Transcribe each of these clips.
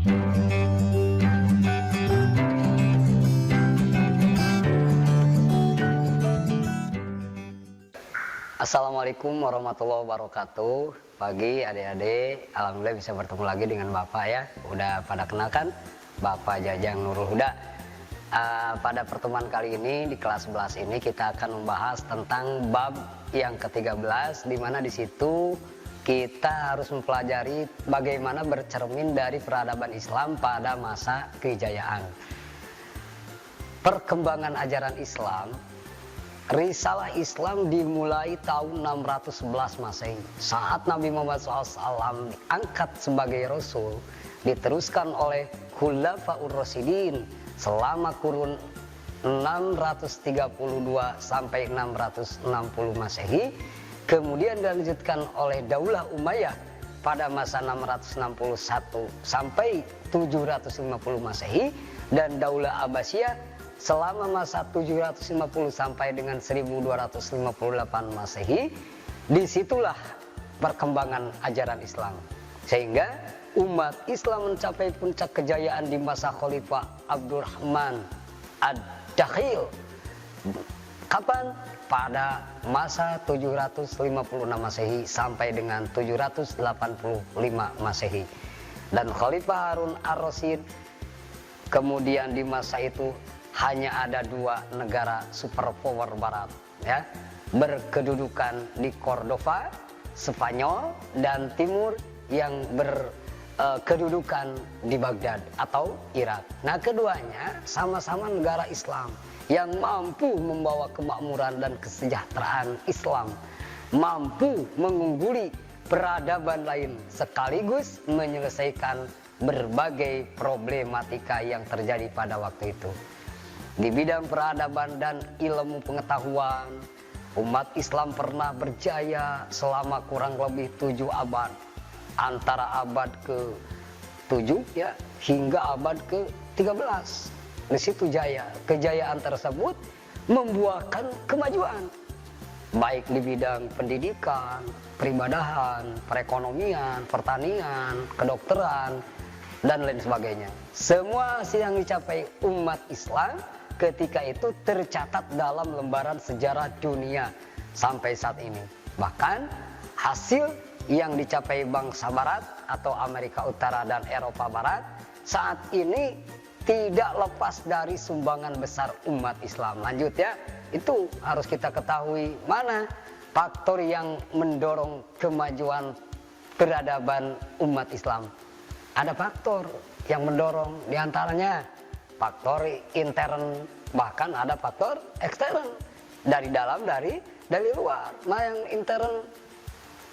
Assalamualaikum warahmatullahi wabarakatuh. Pagi adik-adik, alhamdulillah bisa bertemu lagi dengan Bapak ya. Udah pada kenalkan, Bapak Jajang Nurul Huda. Pada pertemuan kali ini di kelas 11 ini kita akan membahas tentang bab yang ke-13, di mana di situ kita harus mempelajari bagaimana bercermin dari peradaban Islam pada masa kejayaan. Perkembangan ajaran Islam. Risalah Islam dimulai tahun 611 Masehi. Saat Nabi Muhammad SAW diangkat sebagai Rasul, diteruskan oleh Khulafaur Rasyidin selama kurun 632 sampai 660 Masehi. Kemudian dilanjutkan oleh Daulah Umayyah pada masa 661 sampai 750 Masehi. Dan Daulah Abbasiyah selama masa 750 sampai dengan 1258 Masehi. Disitulah perkembangan ajaran Islam, sehingga umat Islam mencapai puncak kejayaan di masa Khalifah Abdurrahman Ad-Dakhil. Kapan? Pada masa 756 Masehi sampai dengan 785 Masehi. Dan Khalifah Harun Ar-Rasyid, kemudian di masa itu hanya ada dua negara superpower barat ya, berkedudukan di Cordova, Spanyol, dan timur yang berkedudukan di Baghdad atau Irak. Nah, keduanya sama-sama negara Islam yang mampu membawa kemakmuran dan kesejahteraan Islam, mampu mengungguli peradaban lain sekaligus menyelesaikan berbagai problematika yang terjadi pada waktu itu. Di bidang peradaban dan ilmu pengetahuan, umat Islam pernah berjaya selama kurang lebih 7 abad, antara abad ke-7 ya hingga abad ke-13. Di situ jaya. Kejayaan tersebut membuahkan kemajuan baik di bidang pendidikan, peribadahan, perekonomian, pertanian, kedokteran, dan lain sebagainya. Semua yang dicapai umat Islam ketika itu tercatat dalam lembaran sejarah dunia sampai saat ini. Bahkan hasil yang dicapai bangsa Barat atau Amerika Utara dan Eropa Barat saat ini tidak lepas dari sumbangan besar umat Islam. Lanjut ya, itu harus kita ketahui mana faktor yang mendorong kemajuan peradaban umat Islam. Ada faktor yang mendorong, diantaranya faktor intern, bahkan ada faktor ekstern, dari dalam, dari luar. Nah, yang intern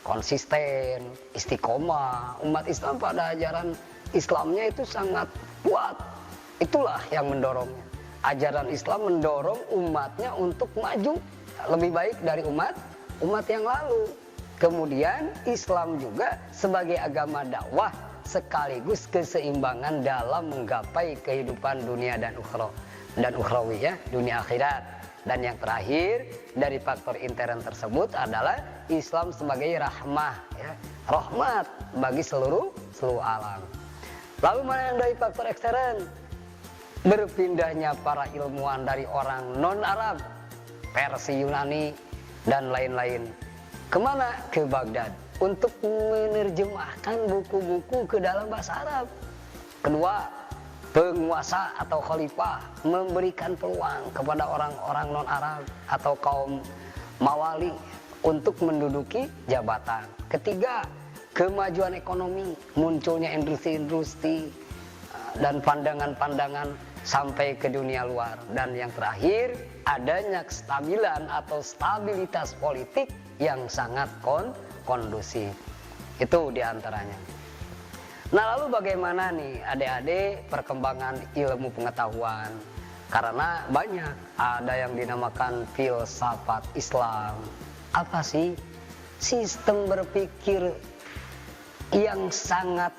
konsisten, istiqomah, umat Islam pada ajaran Islamnya itu sangat kuat. Itulah yang mendorongnya. Ajaran Islam mendorong umatnya untuk maju lebih baik dari umat yang lalu. Kemudian Islam juga sebagai agama dakwah sekaligus keseimbangan dalam menggapai kehidupan dunia dan ukhrawi ya, dunia akhirat. Dan yang terakhir dari faktor intern tersebut adalah Islam sebagai rahmah ya, rahmat bagi seluruh alam. Lalu mana yang dari faktor ekstern? Berpindahnya para ilmuwan dari orang non-Arab, Persia, Yunani, dan lain-lain. Kemana? Ke Baghdad untuk menerjemahkan buku-buku ke dalam bahasa Arab. Kedua, penguasa atau khalifah memberikan peluang kepada orang-orang non-Arab atau kaum mawali untuk menduduki jabatan. Ketiga, kemajuan ekonomi, munculnya industri-industri dan pandangan-pandangan sampai ke dunia luar. Dan yang terakhir, adanya kestabilan atau stabilitas politik yang sangat kondusif. Itu diantaranya. Nah, lalu bagaimana nih adik-adik perkembangan ilmu pengetahuan? Karena banyak, ada yang dinamakan filsafat Islam. Apa sih? Sistem berpikir yang sangat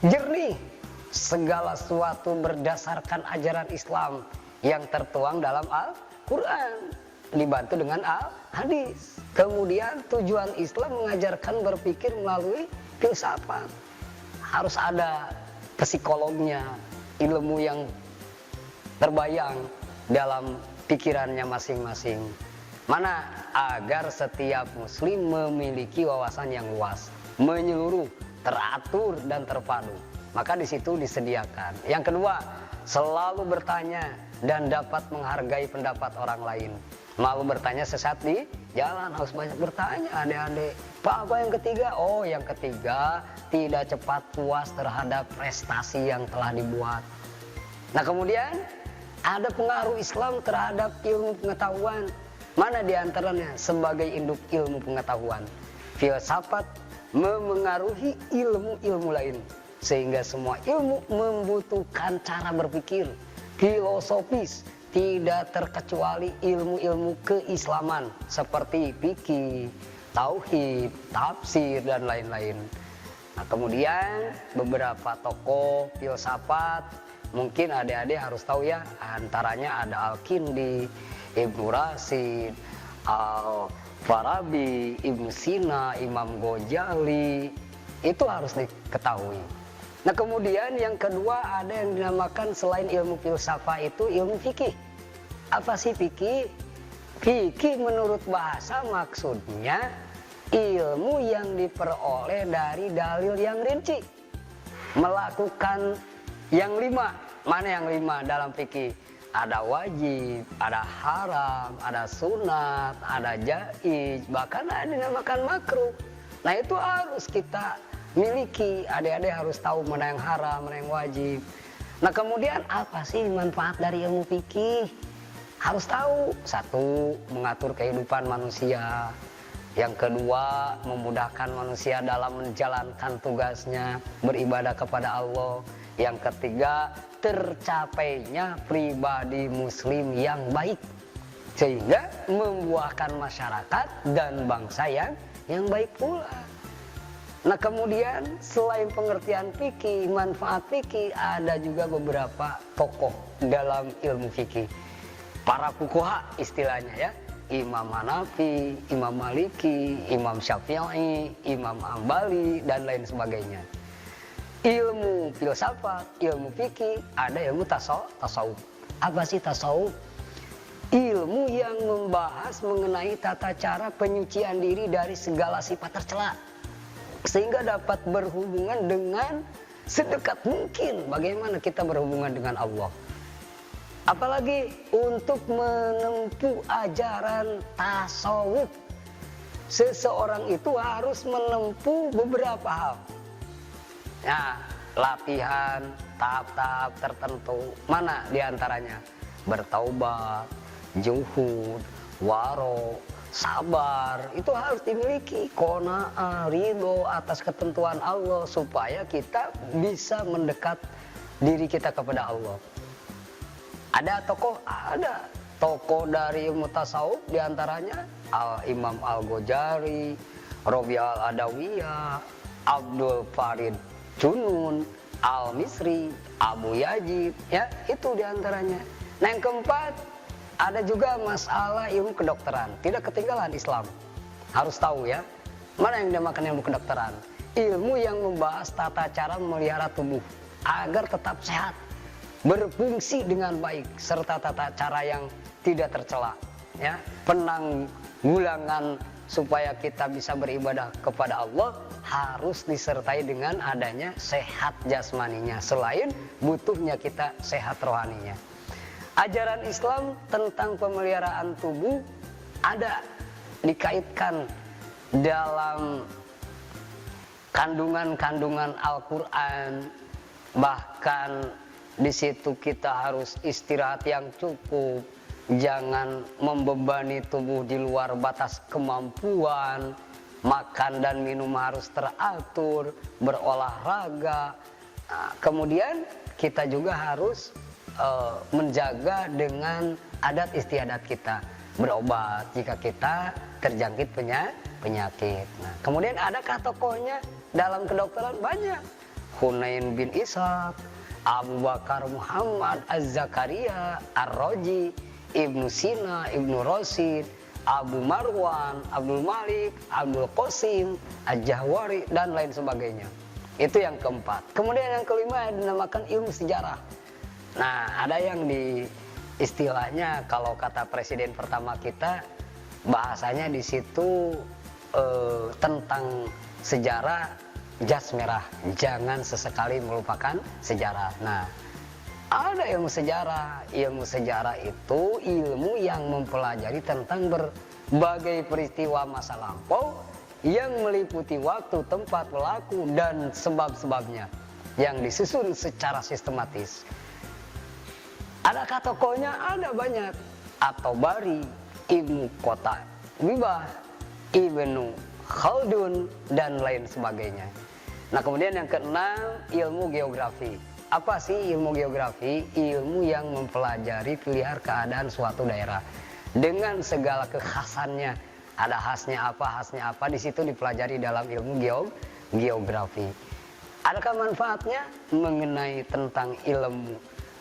jernih, segala sesuatu berdasarkan ajaran Islam yang tertuang dalam Al-Quran, dibantu dengan Al-Hadis. Kemudian tujuan Islam mengajarkan berpikir melalui filsafat. Harus ada psikolognya, ilmu yang terbayang dalam pikirannya masing-masing. Mana agar setiap muslim memiliki wawasan yang luas, menyeluruh, teratur dan terpadu. Maka di situ disediakan. Yang kedua, selalu bertanya dan dapat menghargai pendapat orang lain. Malu bertanya sesat di jalan, harus banyak bertanya adik-adik. Pak, apa yang ketiga? Oh, yang ketiga, tidak cepat puas terhadap prestasi yang telah dibuat. Nah, kemudian ada pengaruh Islam terhadap ilmu pengetahuan. Mana diantaranya sebagai induk ilmu pengetahuan? Filsafat memengaruhi ilmu-ilmu lain, sehingga semua ilmu membutuhkan cara berpikir filosofis, tidak terkecuali ilmu-ilmu keislaman seperti fikih, tauhid, tafsir dan lain-lain. Nah, kemudian beberapa tokoh filsafat mungkin adik-adik harus tahu ya, antaranya ada Al-Kindi, Ibnu Rasyid, Al-Farabi, Ibnu Sina, Imam Ghazali, itu harus diketahui. Nah, kemudian yang kedua ada yang dinamakan selain ilmu filsafat itu ilmu fikih. Apa sih fikih? Fikih menurut bahasa maksudnya ilmu yang diperoleh dari dalil yang rinci. Melakukan yang 5. Mana yang 5 dalam fikih? Ada wajib, ada haram, ada sunat, ada jaiz, bahkan ada yang dinamakan makruh. Nah, itu harus kita miliki. Adik-adik harus tahu mana yang haram, mana yang wajib. Nah, kemudian apa sih manfaat dari ilmu fikih? Harus tahu. 1, mengatur kehidupan manusia. Yang kedua, memudahkan manusia dalam menjalankan tugasnya, beribadah kepada Allah. Yang ketiga, tercapainya pribadi muslim yang baik, sehingga membuahkan masyarakat dan bangsa yang baik pula. Nah, kemudian selain pengertian fikih, manfaat fikih, ada juga beberapa tokoh dalam ilmu fikih. Para fuqaha istilahnya ya, Imam Hanafi, Imam Maliki, Imam Syafi'i, Imam Hambali dan lain sebagainya. Ilmu filsafat, ilmu fikih, ada ilmu tasawuf. Apa sih tasawuf? Ilmu yang membahas mengenai tata cara penyucian diri dari segala sifat tercela, sehingga dapat berhubungan dengan sedekat mungkin bagaimana kita berhubungan dengan Allah. Apalagi untuk menempuh ajaran tasawuf, seseorang itu harus menempuh beberapa hal. Nah, latihan tahap-tahap tertentu. Mana diantaranya? Bertaubat, juhud, waro, sabar. Itu harus dimiliki. Qanaah, ridho atas ketentuan Allah, supaya kita bisa mendekat diri kita kepada Allah. Ada tokoh? Ada tokoh dari ilmu tasawuf, diantaranya Imam Al-Ghazali, Rabi Al-Adawiyah, Abdul Farid Junun, Al-Misri, Abu Yazid, ya, itu diantaranya. Nah, yang keempat, ada juga masalah ilmu kedokteran. Tidak ketinggalan Islam. Harus tahu ya, mana yang dinamakan ilmu kedokteran? Ilmu yang membahas tata cara memelihara tubuh agar tetap sehat, berfungsi dengan baik, serta tata cara yang tidak tercela, ya, penanggulangan supaya kita bisa beribadah kepada Allah harus disertai dengan adanya sehat jasmaninya, selain butuhnya kita sehat rohaninya. Ajaran Islam tentang pemeliharaan tubuh ada dikaitkan dalam kandungan-kandungan Al-Quran. Bahkan di situ kita harus istirahat yang cukup, jangan membebani tubuh di luar batas kemampuan, makan dan minum harus teratur, berolahraga. Nah, kemudian kita juga harus menjaga dengan adat istiadat kita, berobat jika kita terjangkit penyakit. Nah, kemudian adakah tokohnya dalam kedokteran? Banyak. Hunain bin Ishaq, Abu Bakar Muhammad Az-Zakaria Ar-Razi, Ibnu Sina, Ibnu Rasyid, Abu Marwan, Abdul Malik, Abdul Qasim, Al-Jahwari dan lain sebagainya. Itu yang keempat. Kemudian yang kelima yang dinamakan ilmu sejarah. Nah, ada yang di istilahnya kalau kata presiden pertama kita, bahasanya di situ tentang sejarah jas merah, jangan sesekali melupakan sejarah. Nah, ada ilmu sejarah. Ilmu sejarah itu ilmu yang mempelajari tentang berbagai peristiwa masa lampau yang meliputi waktu, tempat, pelaku, dan sebab-sebabnya yang disusun secara sistematis. Adakah tokohnya? Ada banyak. At-Tabari, Ibnu Qutaybah, Ibnu Khaldun, dan lain sebagainya. Nah, kemudian yang keenam, ilmu geografi. Apa sih ilmu geografi? Ilmu yang mempelajari pelihar keadaan suatu daerah dengan segala kekhasannya. Ada khasnya apa, di situ dipelajari dalam ilmu geografi. Adakah manfaatnya? Mengenai tentang ilmu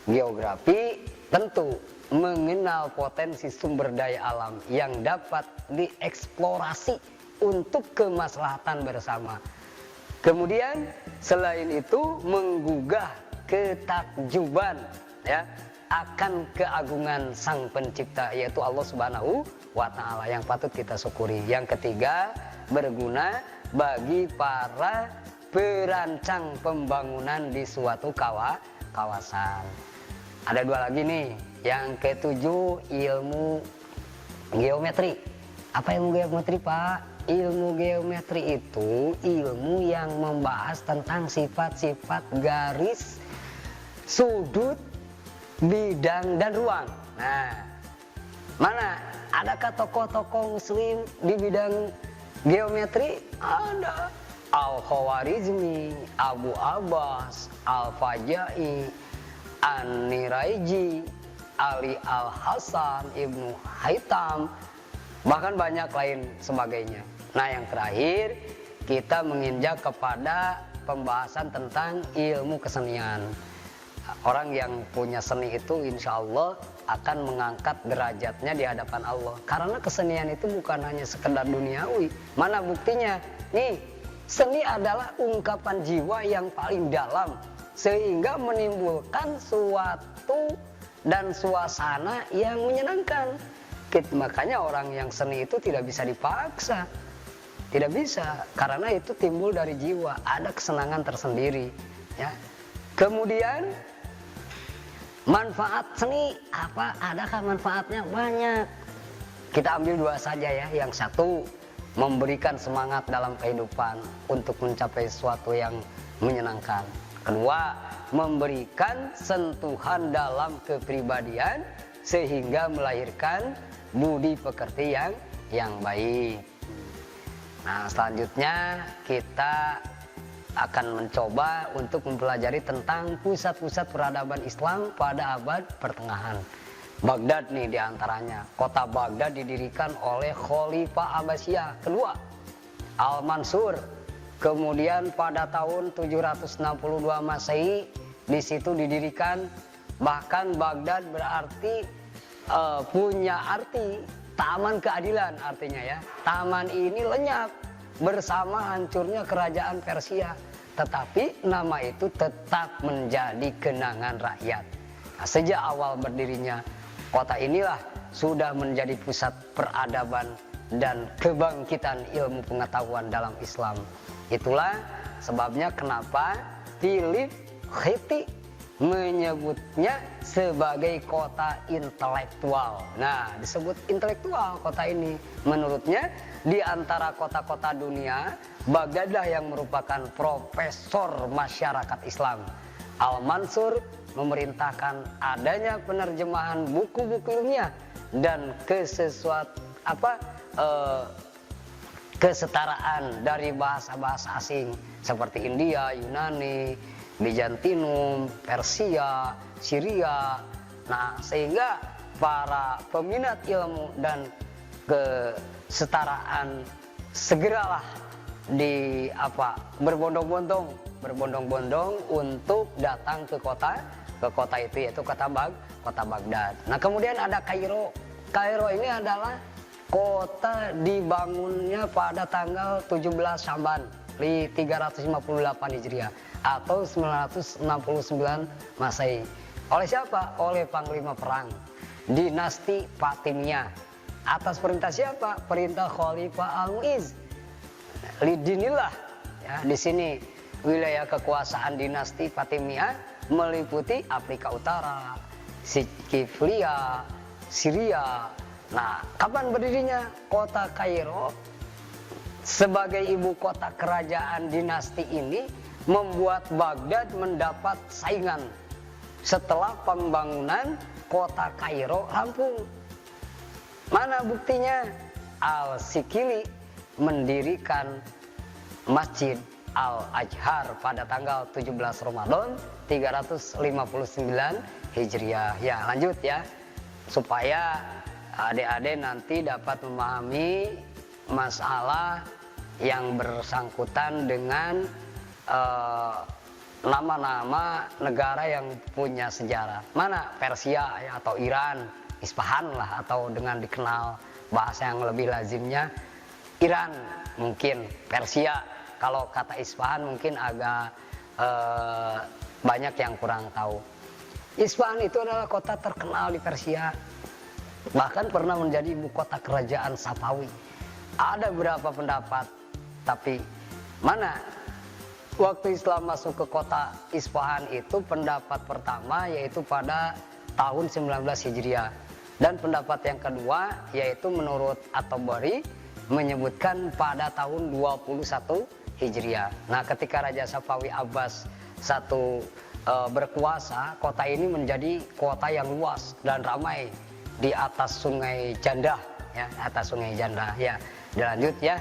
geografi, tentu mengenal potensi sumber daya alam yang dapat dieksplorasi untuk kemaslahatan bersama. Kemudian selain itu menggugah ketakjuban ya akan keagungan Sang Pencipta, yaitu Allah Subhanahu wa Ta'ala, yang patut kita syukuri. Yang ketiga, berguna bagi para perancang pembangunan di suatu kawasan. Ada dua lagi nih. Yang ketujuh, ilmu geometri. Apa ilmu geometri, Pak? Ilmu geometri itu ilmu yang membahas tentang sifat-sifat garis, sudut, bidang, dan ruang. Nah, mana? Adakah tokoh-tokoh muslim di bidang geometri? Ada. Al-Khawarizmi, Abu Abbas, Al-Fajai, An-Niraiji, Ali Al-Hasan, Ibnu Haytham, bahkan banyak lain sebagainya. Nah, yang terakhir kita menginjak kepada pembahasan tentang ilmu kesenian. Orang yang punya seni itu insya Allah akan mengangkat derajatnya di hadapan Allah. Karena kesenian itu bukan hanya sekedar duniawi. Mana buktinya? Nih, seni adalah ungkapan jiwa yang paling dalam, sehingga menimbulkan suatu dan suasana yang menyenangkan. Makanya orang yang seni itu tidak bisa dipaksa. Tidak bisa, karena itu timbul dari jiwa, ada kesenangan tersendiri ya. Kemudian manfaat seni apa? Adakah manfaatnya? Banyak. Kita ambil dua saja ya. Yang satu, memberikan semangat dalam kehidupan untuk mencapai sesuatu yang menyenangkan. Kedua, memberikan sentuhan dalam kepribadian sehingga melahirkan budi pekerti yang baik. Nah, selanjutnya kita akan mencoba untuk mempelajari tentang pusat-pusat peradaban Islam pada abad pertengahan. Baghdad nih diantaranya. Kota Baghdad didirikan oleh Khalifah Abbasiyah kedua, Al-Mansur. Kemudian pada tahun 762 Masehi di situ didirikan. Bahkan Baghdad berarti punya arti taman keadilan, artinya ya. Taman ini lenyap bersama hancurnya kerajaan Persia, tetapi nama itu tetap menjadi kenangan rakyat. Nah, sejak awal berdirinya kota inilah sudah menjadi pusat peradaban dan kebangkitan ilmu pengetahuan dalam Islam. Itulah sebabnya kenapa Philip Khiti menyebutnya sebagai kota intelektual. Nah, disebut intelektual kota ini. Menurutnya, di antara kota-kota dunia, Baghdadlah yang merupakan profesor masyarakat Islam. Al-Mansur memerintahkan adanya penerjemahan buku-buku ilmiah dan kesetaraan dari bahasa-bahasa asing seperti India, Yunani, Bizantinum, Persia, Syria. Nah, sehingga para peminat ilmu dan kesetaraan segeralah berbondong-bondong untuk datang ke kota itu, yaitu kota Baghdad. Nah, kemudian ada Kairo. Kairo ini adalah kota dibangunnya pada tanggal 17 Sya'ban di 358 Hijriah atau 969 Masehi. Oleh siapa? Oleh panglima perang dinasti Fatimiyah. Atas perintah siapa? Perintah Khalifah Al-Mu'izz lidinillah. Ya, di sini wilayah kekuasaan dinasti Fatimiyah meliputi Afrika Utara, Kiflia, Syria. Nah, kapan berdirinya kota Kairo sebagai ibu kota kerajaan dinasti ini membuat Baghdad mendapat saingan setelah pembangunan kota Kairo rampung. Mana buktinya? Al-Sikili mendirikan Masjid Al-Azhar pada tanggal 17 Ramadan 359 Hijriah. Ya, lanjut ya. Supaya adik-adik nanti dapat memahami masalah yang bersangkutan dengan nama-nama negara yang punya sejarah. Mana? Persia ya, atau Iran, Isfahan lah, atau dengan dikenal bahasa yang lebih lazimnya Iran, mungkin Persia. Kalau kata Isfahan mungkin agak banyak yang kurang tahu. Isfahan itu adalah kota terkenal di Persia, bahkan pernah menjadi ibu kota kerajaan Safawi. Ada beberapa pendapat, tapi mana waktu Islam masuk ke kota Isfahan itu pendapat pertama yaitu pada tahun 19 Hijriah, dan pendapat yang kedua yaitu menurut At-Tabari menyebutkan pada tahun 21 Hijriah. Nah, ketika Raja Safawi Abbas I berkuasa, kota ini menjadi kota yang luas dan ramai di atas Sungai Janda, ya, atas Sungai Janda. Ya, dilanjut ya.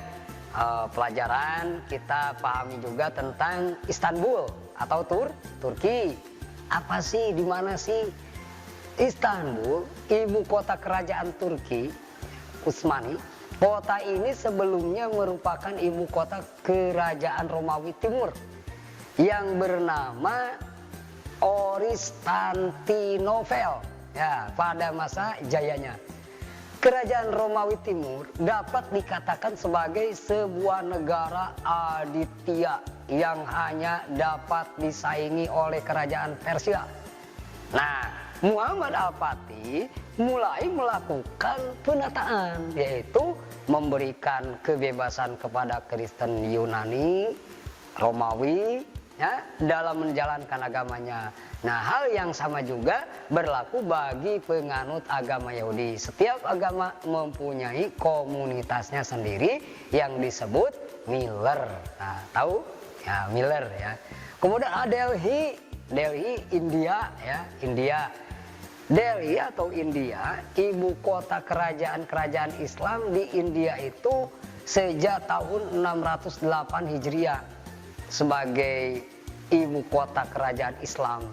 Pelajaran kita pahami juga tentang Istanbul atau Turki. Apa sih, di mana sih Istanbul, ibu kota kerajaan Turki Utsmani? Kota ini sebelumnya merupakan ibu kota kerajaan Romawi Timur yang bernama Konstantinopel ya, pada masa jayanya. Kerajaan Romawi Timur dapat dikatakan sebagai sebuah negara aditya yang hanya dapat disaingi oleh kerajaan Persia. Nah, Muhammad Al-Fatih mulai melakukan penataan, yaitu memberikan kebebasan kepada Kristen Yunani, Romawi, ya, dalam menjalankan agamanya. Nah, hal yang sama juga berlaku bagi penganut agama Yahudi. Setiap agama mempunyai komunitasnya sendiri yang disebut Miller. Nah, tahu? Ya, Miller ya. Kemudian Delhi, India ya, India. Delhi atau India, ibu kota kerajaan Islam di India itu sejak tahun 608 Hijriah sebagai ibu kota kerajaan Islam.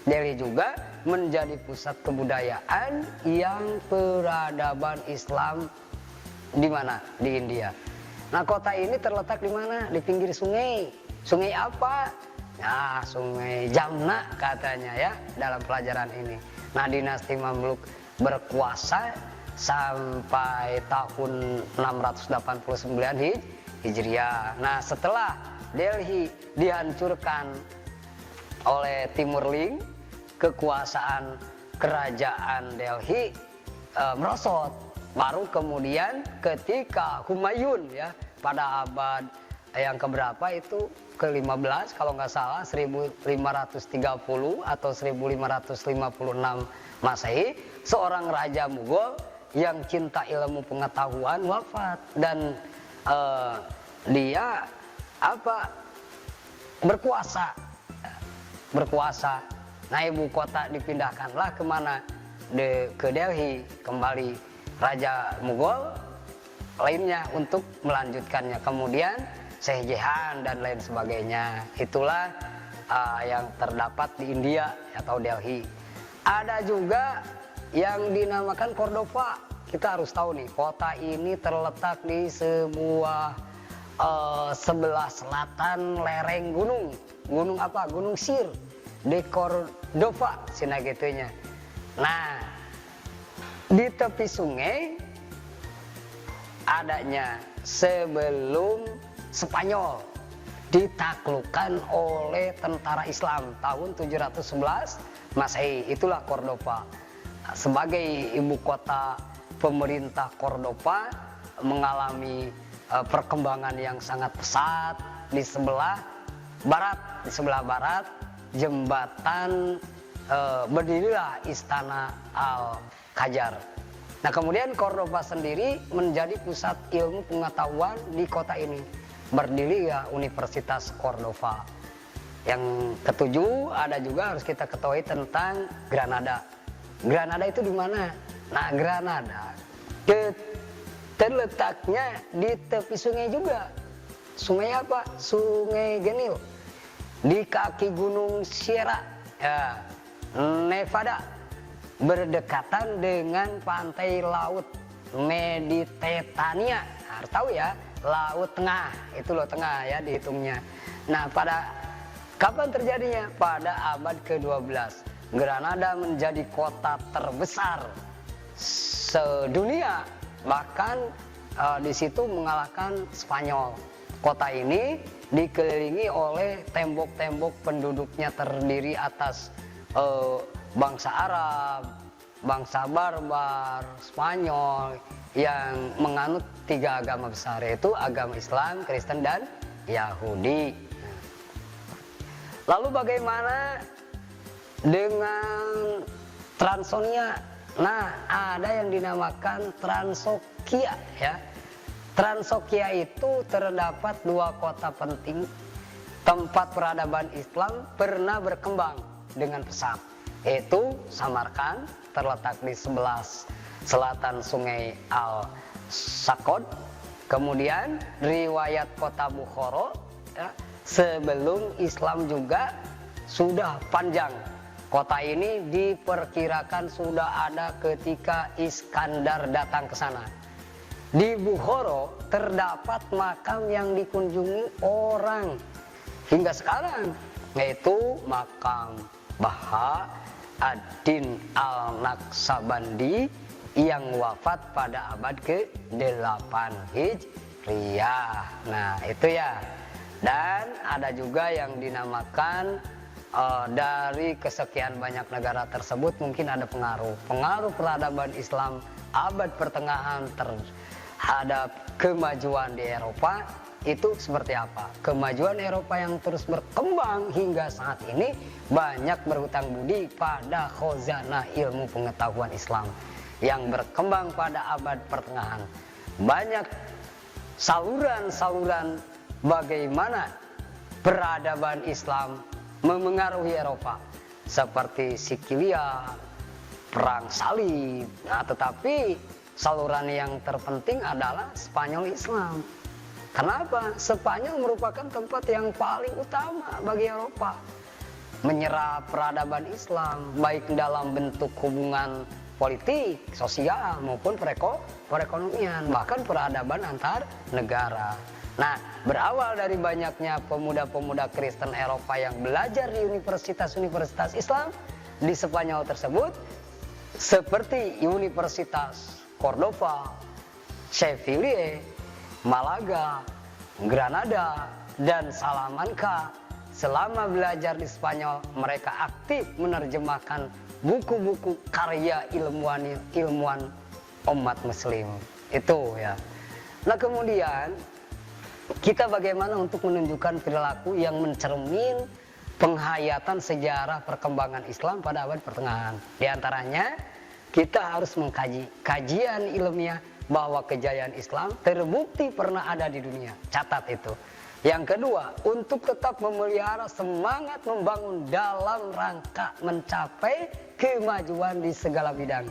Delhi juga menjadi pusat kebudayaan yang peradaban Islam di mana? Di India. Nah, kota ini terletak di mana? Di pinggir sungai. Sungai apa? Nah, Sungai Jamna katanya ya dalam pelajaran ini. Nah, dinasti Mamluk berkuasa sampai tahun 689 Hijriah. Nah, setelah Delhi dihancurkan oleh Timurling, kekuasaan kerajaan Delhi merosot. Baru kemudian ketika Humayun ya pada abad yang keberapa itu ke-15 kalau nggak salah 1530 atau 1556 Masehi, seorang raja Mughal yang cinta ilmu pengetahuan wafat, dan dia berkuasa. Nah, ibu kota dipindahkanlah kemana? Ke Delhi kembali raja Mughal lainnya untuk melanjutkannya. Kemudian Syekh Jehan dan lain sebagainya. Itulah yang terdapat di India atau Delhi. Ada juga yang dinamakan Cordova. Kita harus tahu nih, kota ini terletak di sebuah sebelah selatan lereng gunung. Gunung apa? Gunung Sir di Cordova, sina gitunya. Nah, di tepi sungai adanya sebelum Spanyol. ditaklukkan oleh tentara Islam tahun 711 Masehi. Itulah Cordova. Sebagai ibu kota pemerintah Cordova mengalami perkembangan yang sangat pesat. Di sebelah barat jembatan berdirilah istana Al-Qajar. Nah, kemudian Cordova sendiri menjadi pusat ilmu pengetahuan di kota ini. Berdiri ya Universitas Cordova. Yang ketujuh, ada juga harus kita ketahui tentang Granada. Granada itu di mana? Nah, Granada terletaknya di tepi sungai juga. Sungai apa? Sungai Genil. Di kaki Gunung Sierra, ya, Nevada, berdekatan dengan pantai laut Mediterania. Harus tahu ya, Laut Tengah, itu Laut Tengah ya dihitungnya. Nah, pada kapan terjadinya? Pada abad ke-12. Granada menjadi kota terbesar sedunia, bahkan di situ mengalahkan Spanyol. Kota ini dikelilingi oleh tembok-tembok, penduduknya terdiri atas bangsa Arab, bangsa Barbar, Spanyol yang menganut 3 agama besar, yaitu agama Islam, Kristen, dan Yahudi. Lalu bagaimana dengan Transonia? Nah, ada yang dinamakan Transokia ya. Transokia itu terdapat 2 kota penting tempat peradaban Islam pernah berkembang dengan pesat, yaitu Samarkand, terletak di sebelah selatan sungai Al-Sakod. Kemudian riwayat kota Bukhara ya, sebelum Islam juga sudah panjang. Kota ini diperkirakan sudah ada ketika Iskandar datang ke sana. Di Bukhara terdapat makam yang dikunjungi orang hingga sekarang, yaitu makam Baha ad-Din al-Naqsabandi yang wafat pada abad ke-8 Hijriah. Nah, itu ya. Dan ada juga yang dinamakan dari kesekian banyak negara tersebut mungkin ada pengaruh peradaban Islam abad pertengahan terhadap kemajuan di Eropa. Itu seperti apa? Kemajuan Eropa yang terus berkembang hingga saat ini banyak berhutang budi pada khazanah ilmu pengetahuan Islam yang berkembang pada abad pertengahan. Banyak saluran-saluran bagaimana peradaban Islam memengaruhi Eropa, seperti Sicilia, Perang Salib. Nah, tetapi saluran yang terpenting adalah Spanyol Islam. Kenapa? Spanyol merupakan tempat yang paling utama bagi Eropa menyerap peradaban Islam, baik dalam bentuk hubungan politik, sosial, maupun perekonomian, bahkan peradaban antar negara. Nah, berawal dari banyaknya pemuda-pemuda Kristen Eropa yang belajar di universitas-universitas Islam di Spanyol tersebut, seperti Universitas Cordova, Sevilla, Malaga, Granada, dan Salamanca. Selama belajar di Spanyol, mereka aktif menerjemahkan buku-buku karya ilmuwan umat Muslim. Itu ya. Nah, kemudian kita bagaimana untuk menunjukkan perilaku yang mencermin penghayatan sejarah perkembangan Islam pada abad pertengahan. Di antaranya, kita harus mengkaji kajian ilmiah bahwa kejayaan Islam terbukti pernah ada di dunia. Catat itu. Yang kedua, untuk tetap memelihara semangat membangun dalam rangka mencapai kemajuan di segala bidang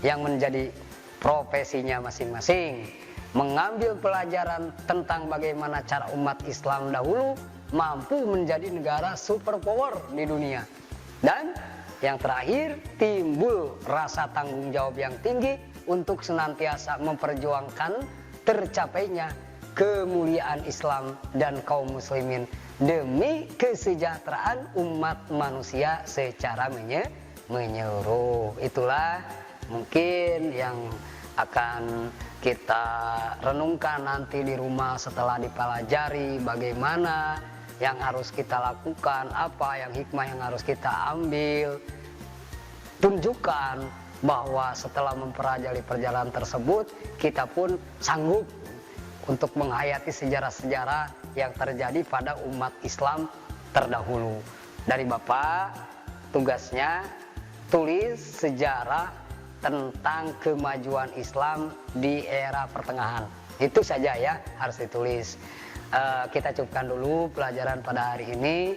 yang menjadi profesinya masing-masing. Mengambil pelajaran tentang bagaimana cara umat Islam dahulu mampu menjadi negara superpower di dunia. Dan yang terakhir, timbul rasa tanggung jawab yang tinggi untuk senantiasa memperjuangkan tercapainya kemuliaan Islam dan kaum muslimin demi kesejahteraan umat manusia secara menyeluruh. Itulah mungkin yang akan kita renungkan nanti di rumah setelah dipelajari bagaimana yang harus kita lakukan, apa yang hikmah yang harus kita ambil. Tunjukkan bahwa setelah mempelajari perjalanan tersebut, kita pun sanggup untuk menghayati sejarah-sejarah yang terjadi pada umat Islam terdahulu. Dari Bapak, tugasnya tulis sejarah tentang kemajuan Islam di era pertengahan. Itu saja ya, harus ditulis. Kita cukupkan dulu pelajaran pada hari ini.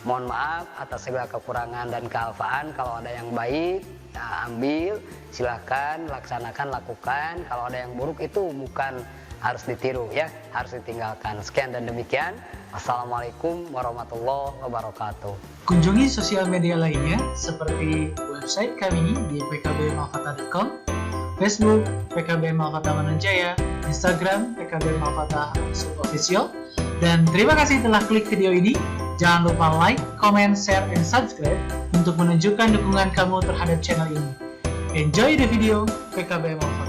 Mohon maaf atas segala kekurangan dan kealfaan. Kalau ada yang baik, ya ambil, silakan laksanakan, lakukan. Kalau ada yang buruk itu bukan harus ditiru ya, harus ditinggalkan. Sekian dan demikian. Assalamualaikum warahmatullahi wabarakatuh. Kunjungi sosial media lainnya seperti website kami di pkbmalfata.com, Facebook PKB Malfata Manunjaya, Instagram PKB Malfata _official. Dan terima kasih telah klik video ini. Jangan lupa like, comment, share, and subscribe untuk menunjukkan dukungan kamu terhadap channel ini. Enjoy the video PKB Malfata.